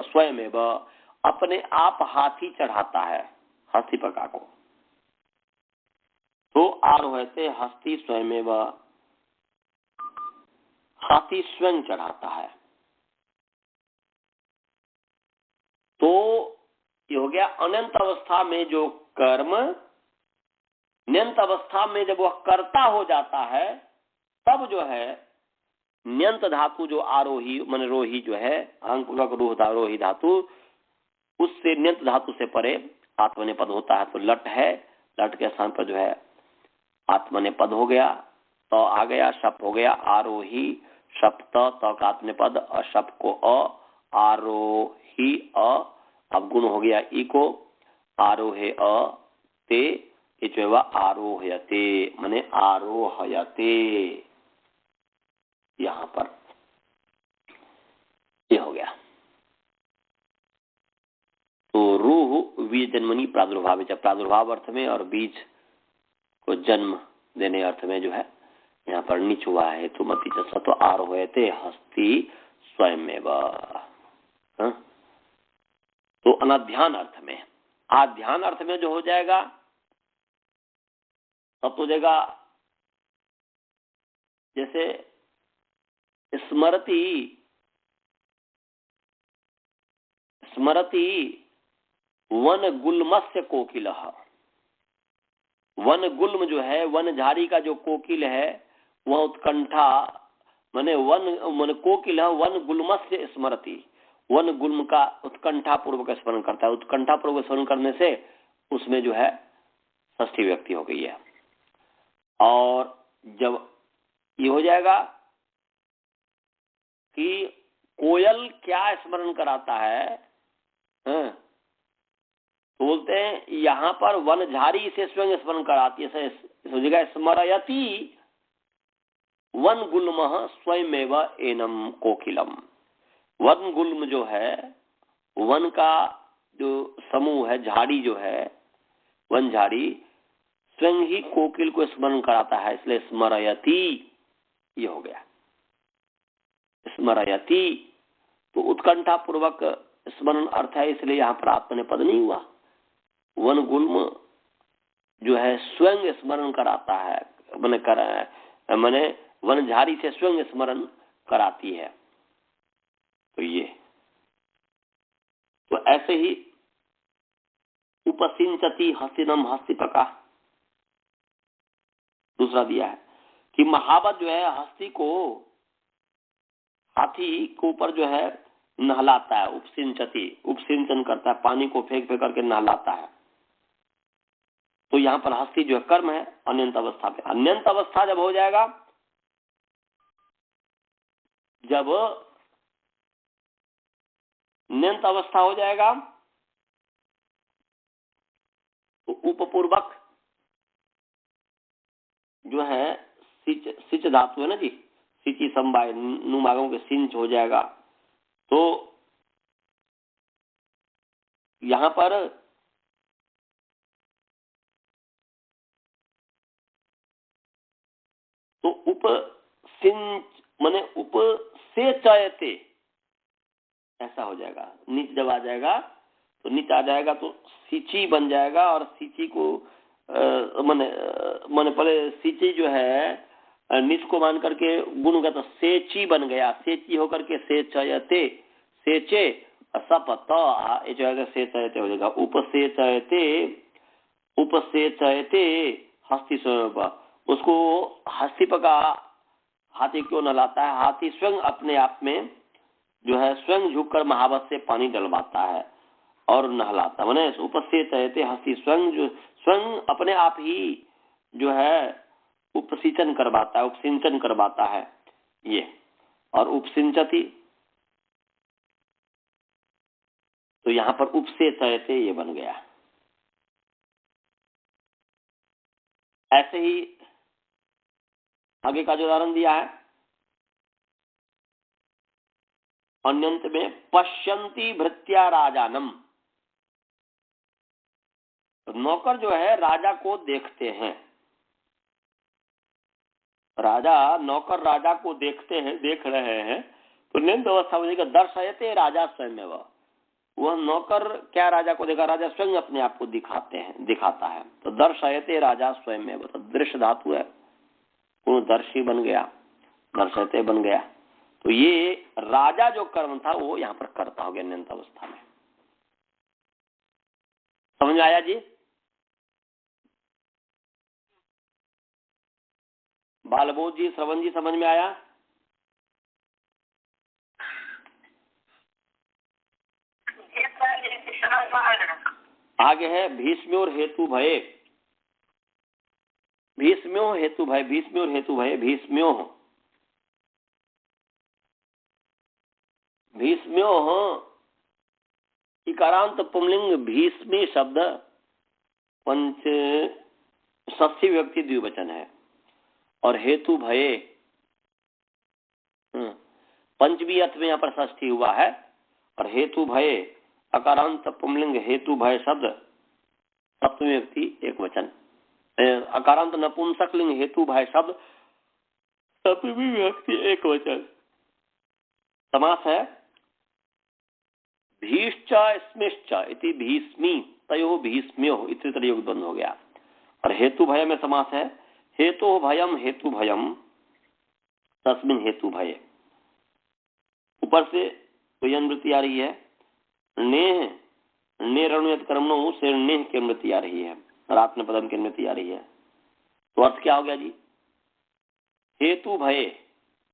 स्वयं अपने आप हाथी चढ़ाता है हस्तिपका को। तो आरोहते हस्ती स्वयं हाथी स्वयं चढ़ाता है। तो ये हो गया अनंत अवस्था में जो कर्म, न्यंत अवस्था में जब वह कर्ता हो जाता है तब जो है न्यंत धातु जो आरोही मन रोही जो है अंकुरक रूह रोही धातु, उससे न्यंत धातु से परे आत्मनेपद होता है। तो लट है, लट के स्थान पर जो है आत्मनेपद हो गया, तो आ गया शप हो गया आरोही, शप त का आत्मनेपद, अशप को आरोही अब गुण हो गया ई को आरोहे ते, ये जो है आरोहयते माने आरोहयते, यहां पर ये हो गया। तो रूह बीज जन्मनी प्रादुर्भाव, प्रादुर्भाव अर्थ में और बीज को जन्म देने अर्थ में जो है यहाँ पर नीच हुआ है। तो मती तो आरोहयते हस्ती स्वयं। तो अनाध्यान अर्थ में, आध्यान अर्थ में जो हो जाएगा तब तो हो जाएगा जैसे स्मरति, स्मरति वन गुल्मस्य कोकिलः। वन गुल्म जो है वन झाड़ी का जो कोकिल है वह उत्कंठा माने वन कोकिल वन गुल्मस्य स्मरति, वन गुल्म का उत्कंठा पूर्वक स्मरण करता है। उत्कंठा पूर्वक स्मरण करने से उसमें जो है षष्ठी व्यक्ति हो गई है। और जब ये हो जाएगा कि कोयल क्या स्मरण कराता है, तो बोलते हैं यहां पर वन झाड़ी से स्वयं स्मरण कराती है। जगह स्मरयति वन गुल्म स्वयमेव एनम कोकिलम। वन गुल्म जो है वन का जो समूह है, झाड़ी जो है वन झाड़ी स्वयं ही कोकिल को स्मरण कराता है, इसलिए स्मरयति ये हो गया स्मरयति। तो उत्कंठा पूर्वक स्मरण अर्थ है, इसलिए यहाँ पर आत्मनेपद नहीं हुआ। वन गुल्म जो है स्वयं स्मरण कराता है, मैंने वन झाड़ी से स्वयं स्मरण कराती है। तो ये तो ऐसे ही उपसिंचति हस्तिनम हस्तिपका दूसरा दिया है कि महावत जो है हस्ती को हाथी के ऊपर जो है नहलाता है। उपसिंचति उपसिंचन करता है, पानी को फेंक फेंक करके नहलाता है। तो यहाँ पर हस्ती जो है कर्म है अनंत अवस्था पे। अनंत अवस्था जब हो जाएगा, जब अनंत अवस्था हो जाएगा तो उपपूर्वक जो है सिच धातु है ना जी, सिची संवाय नुमागों के सिंच हो जाएगा। तो यहां पर तो उप सिंच माने उप से चयते ऐसा हो जाएगा। नीच जब आ जाएगा तो नीच आ जाएगा तो सिची बन जाएगा। और सिची को माने पहले सिची जो है नीच को मान करके गुण होगा तो सेची बन गया। सेची होकर के से चयते सेचे सप ये जो है से चयते हो जाएगा। उपसे चयते हस्ती स्वयं। उसको हस्तिपका हाथी क्यों नहलाता है? हाथी स्वयं अपने आप में जो है स्वयं झुककर महावत से पानी डलवाता है और नहलाता। मैंने उपस्थित रहते हस्ती स्वयं जो स्वयं अपने आप ही जो है उपसिंचन करवाता है, उपसिंचन करवाता है ये। और उपसिंचति तो यहाँ पर उपसे चयते ये बन गया। ऐसे ही आगे का जो उदाहरण दिया है, अन्यंत में पश्यंती भृत्या राजानम, तो नौकर जो है राजा को देखते हैं। राजा, नौकर राजा को देखते हैं, देख रहे हैं, तो निंद अवस्था में दर्शयते राजा स्वयं। वह नौकर क्या राजा को देखा? राजा स्वयं अपने आप को दिखाता है। तो दर्शयते राजा स्वयं, तो दृश्य धातु है, वो दर्शी बन गया, दर्शयते बन गया। तो ये राजा जो कर्म था वो यहाँ पर करता हो गया निंद अवस्था में। समझ में आया जी? बालबोध जी, श्रवण जी, समझ में आया? आगे है भीष्म्योर हेतु भये। भीष्म्यो हेतु भय, भीष्म्योर हेतु भय, भीष्म्यो, भीष्म्यो इकारांत पुंलिंग भीष्मी शब्द पंच षष्ठी व्यक्ति द्विवचन है, और हेतु भये पंचमी अर्थ में यहाँ पर षष्ठी हुआ है, और हेतु भये अकारांत पुंलिंग हेतु भय शब्द सप्तमी व्यक्ति एक वचन, अकारांत नपुंसक लिंग हेतु भय शब्द सप्तमी व्यक्ति एक वचन। समास है भीश्च स्मिश्च इति भीष्मी तयो भीष्म्यो इतर योग बंद हो गया। और हेतु भय में समास है हेतु भयम हेतु भयम तस्मिन हेतु भय। ऊपर से तो वृत्ति आ रही है, नेह नेरणुयत कर्मणों से नेह की वृत्ति आ रही है, रात्न पदम की वृत्ति आ रही है। तो अर्थ क्या हो गया जी? हेतु भय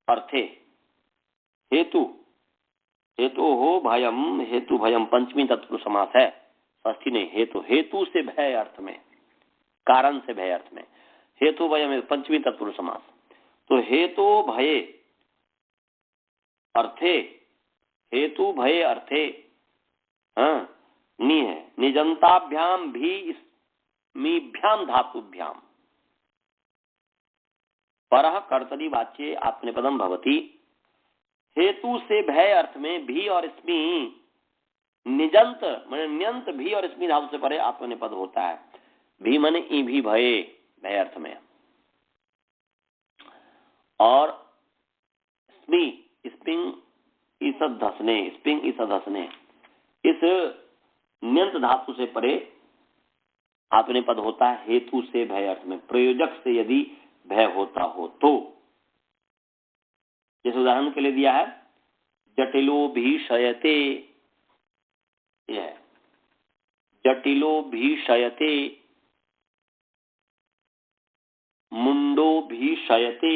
अर्थे, हेतु हेतु हो भयम, हेतु भयम पंचमी तत्पुरुष समास है, षष्ठी नहीं। हेतु, हेतु से भय अर्थ में, कारण से भय अर्थ में, हेतु भयम पंचमी तत्पुरुष समास। तो हेतु भये अर्थे, हेतु भये अर्थे हाँ नी है, निजंताभ्याम भी मीभ्याम धातुभ्याम परः कर्तरी वाच्ये आत्मनेपदम भवति। हेतु से भय अर्थ में भी और स्मी निजंत माने न्यंत भी और स्मी धातु से परे आत्मनेपद होता है। भी माने ई भी भये भय अर्थ में, और स्मी स्पिंग ईसद धसने, स्पिंग ईसद धसने, इस न्यंत धातु से परे आत्मनेपद होता है हेतु से भय अर्थ में। प्रयोजक से यदि भय होता हो तो, जैसे उदाहरण के लिए दिया है जटिलो भीषयते, यह जटिलो भीषयते, मुंडो भीषयते,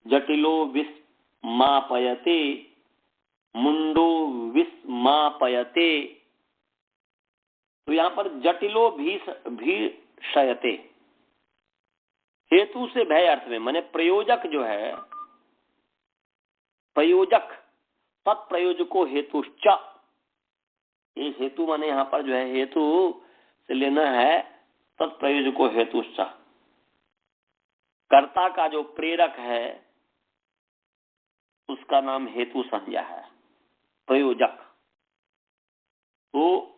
जटिलो विस्मापयते, मुंडो विस्मापयते। तो यहां पर जटिलो भीषयते हेतु से भय अर्थ में, माने प्रयोजक जो है, प्रयोजक तत्प्रयोजको हेतुश्च, ये हेतु माने यहां पर जो है हेतु से लेना है तत्प्रयोजको हेतुश्च। कर्ता का जो प्रेरक है उसका नाम हेतु संज्ञा है, प्रयोजक। तो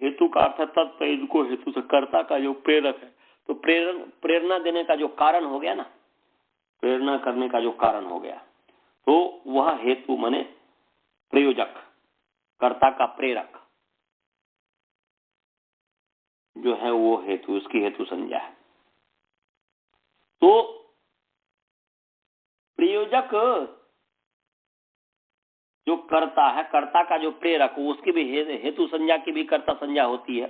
हेतु का अर्थ तत्प्रयोजको हेतु से, कर्ता का जो प्रेरक है, तो प्रेरणा देने का जो कारण हो गया ना, प्रेरणा करने का जो कारण हो गया, तो वह हेतु माने प्रयोजक, कर्ता का प्रेरक जो है वो हेतु, उसकी हेतु संज्ञा है। तो प्रयोजक जो कर्ता है, कर्ता का जो प्रेरक, उसकी भी हेतु संज्ञा की भी कर्ता संज्ञा होती है।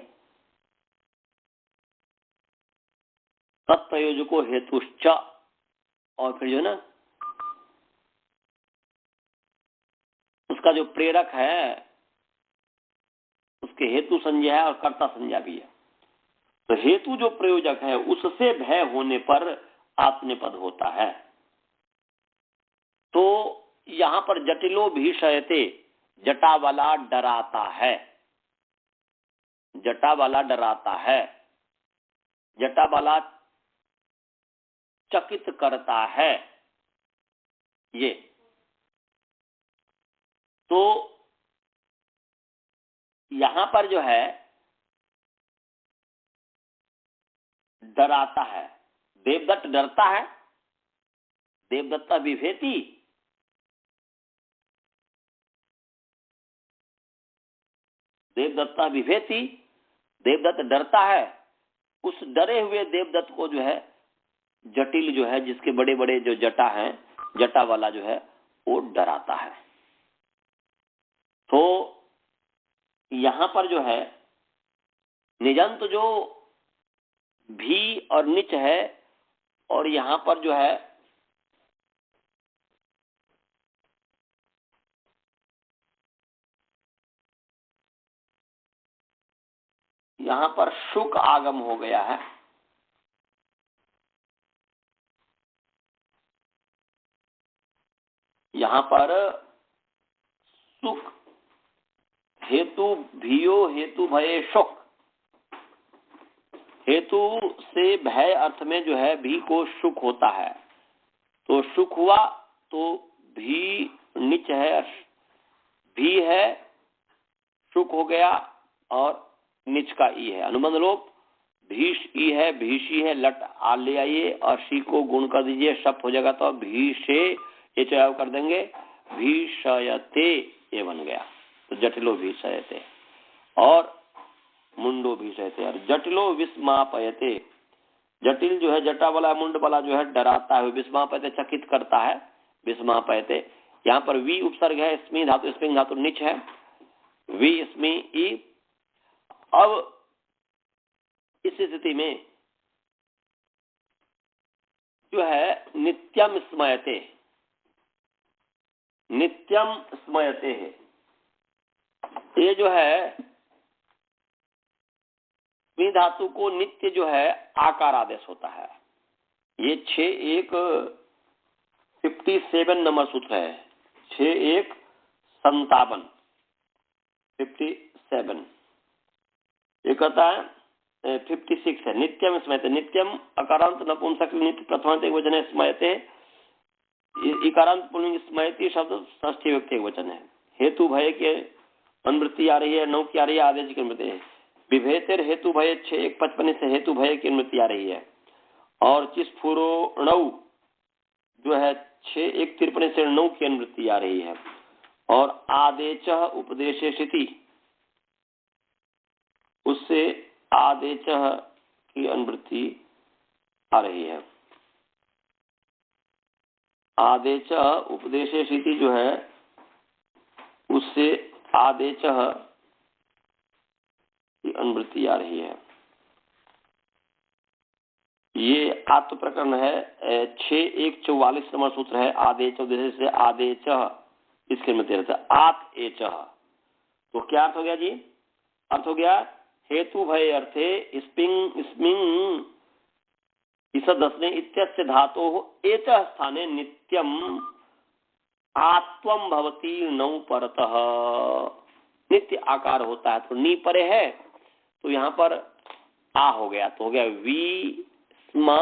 तत्प्रयोजको हेतुश्च, और फिर जो है ना उसका जो प्रेरक है उसके हेतु संज्ञा है और कर्ता संज्ञा भी है। तो हेतु जो प्रयोजक है उससे भय होने पर आत्मनेपद होता है। तो यहां पर जटिलो भीषयते, जटा वाला डराता है, जटा वाला डराता है, जटा वाला चकित करता है। ये तो यहां पर जो है डराता है, देवदत्त डरता है, देवदत्ता बिभेति, देवदत्ता बिभेति, देवदत्त डरता है। उस डरे हुए देवदत्त को जो है जटिल जो है, जिसके बड़े बड़े जो जटा हैं, जटा वाला जो है वो डराता है। तो यहां पर जो है निजंत जो भी और निच है, और यहां पर जो है यहां पर शुक आगम हो गया है। यहां पर सुख हेतु भियो हेतु भये शुक, हेतु से भय अर्थ में जो है भी को सुख होता है। तो सुख हुआ तो भी निच है, भी है, सुख हो गया, और निच का ई है। अनुबंध लोप भीष ई है, भीषी है, लट आ ले आइए और शी को गुण कर दीजिए, शप हो जाएगा तो भीषे ये चयाव कर देंगे, भीषयते ये बन गया। तो जटिलो भीषयते और मुंडो भीषयते, और जटिलो विस्मापयते, जटिल जो है जटा वाला मुंड वाला जो है डराता है, विस्मापयते चकित करता है, विस्मापयते। यहाँ पर वी उपसर्ग है, स्मी धातु स्प्रिंग धातु निच है, वी स्मी ई। अब इस स्थिति में जो है नित्यम स्मयते, नित्यम स्मयते है, ये जो है स्मी धातु को नित्य जो है आकार आदेश होता है। ये 57 नंबर सूत्र है, 57 ये कहता है 56 है, नित्यम स्मयते, नित्यम अकारांत नपुंसक नित्य प्रथमांत एक वचन है, स्मयते इकारांत पुल्लिंग स्मयति शब्द षष्ठी व्यक्ति एक वचन है। हेतु भय के अनुवृत्ति आ रही है, 9 की आ रही है, आदेश की अनुवृत्ति है। विभेतर हेतु भय 6:155 से हेतु भय की अनुवृत्ति आ रही है, और चिस्फुरो नौ जो है 6:153 से 9 की अनुवृत्ति आ रही है, और आदेश उपदेशे स्थिति उससे आदेश की अनुवृत्ति आ रही है। आदेश उपदेशे स्थिति जो है उससे आदेश की अनुवृत्ति आ रही है। ये आत्म प्रकरण है, 6:144 नंबर सूत्र है, आदेश उपदेश से आदेश इसके अनुवृत्ति रहता है, आत एच। तो क्या अर्थ हो गया जी? अर्थ हो गया हेतु भय अर्थे स्पिंग स्मिंग इसदस्ने इत्यस्य धातो एच स्थाने नित्यम आत्वम भवती नौ परतः, नित्य आकार होता है। तो नी परे है तो यहाँ पर आ हो गया, तो हो गया वी स्मा,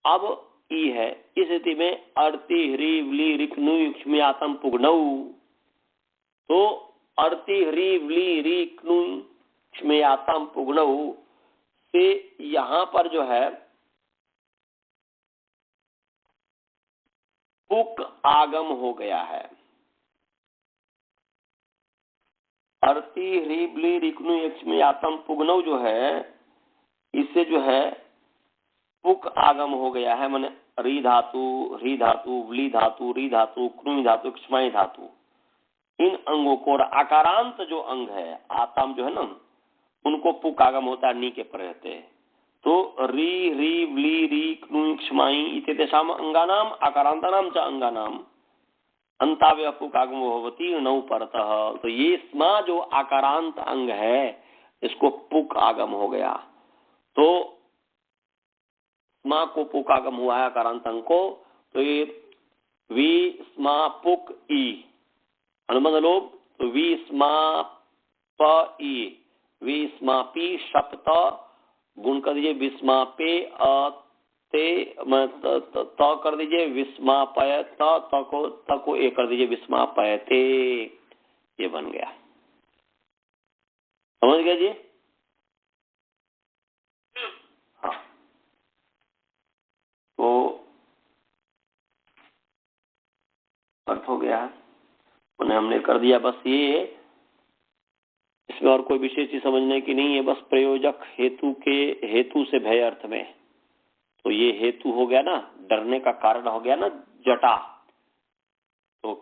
अब ई है। इस स्थिति में अर्ति ह्री व्ली रिक्नु युक्ष्मी आतम पुग्नौ, तो अर्ति ह्री व्ली रिक्नु युक्ष्मी पुग्नौ से यहाँ पर जो है पुक आगम हो गया है। अर्ति ह्रीबली रिक्नु यक्ष्मी आतम पुग्नौ जो है इससे जो है पुक आगम हो गया है, माने री धातु, ह्री धातु, व्ली धातु, री धातु, क्नु धातु, क्ष्माई धातु, इन अंगों को, और आकारांत जो अंग है आतम जो है ना, उनको पुक आगम होता है, नी के पर रहते हैं। तो री ह्री व्ली री क्नु क्ष्माई इत्येतेषाम् अंगानाम आकारांतानाम च अंगानाम अंतावय पुक आगम भवति नौ परतः। तो ये स्मा जो आकारांत अंग है इसको पुक आगम हो गया। तो स्मा को पुक आगम हुआ है आकारांत अंग को, तो ये वी स्मा पुक ई अनुबंध लोप, तो वी स्मा प ई, वी स्मा पी शप्त गुण कर दीजिए, विस्मा पे त कर दीजिए विस्मापय, त को ए कर दीजिए विस्मापयते, ये बन गया। समझ गए जी? हाँ, तो अर्थ हो गया, उन्हें हमने कर दिया। बस ये, इसमें और कोई विशेष चीज समझने की नहीं है, बस प्रयोजक हेतु के, हेतु से भय अर्थ में। तो ये हेतु हो गया ना, डरने का कारण हो गया ना जटा, तो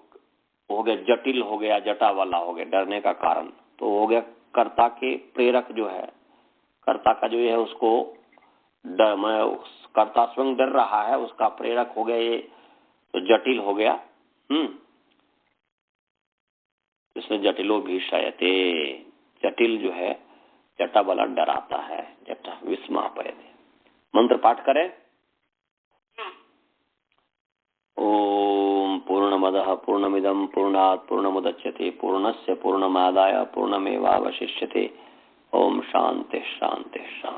हो गया जटिल, हो गया जटा वाला, हो गया डरने का कारण। तो हो गया कर्ता के प्रेरक जो है, कर्ता का जो है उसको डर, मैं कर्ता स्वयं डर रहा है, उसका प्रेरक हो गया ये, तो जटिल हो गया। इसमें जटिलो भीषयते, जटिल जो है जटा वाला डराता है, जटा विस्मापयते। मंत्र पाठ करें। ओम पूर्णमदः पूर्णमिदं पूर्णात् पूर्णमुदच्यते पूर्णस्य पूर्णमादाय पूर्णमेवावशिष्यते। ओम शांति शांति शांति।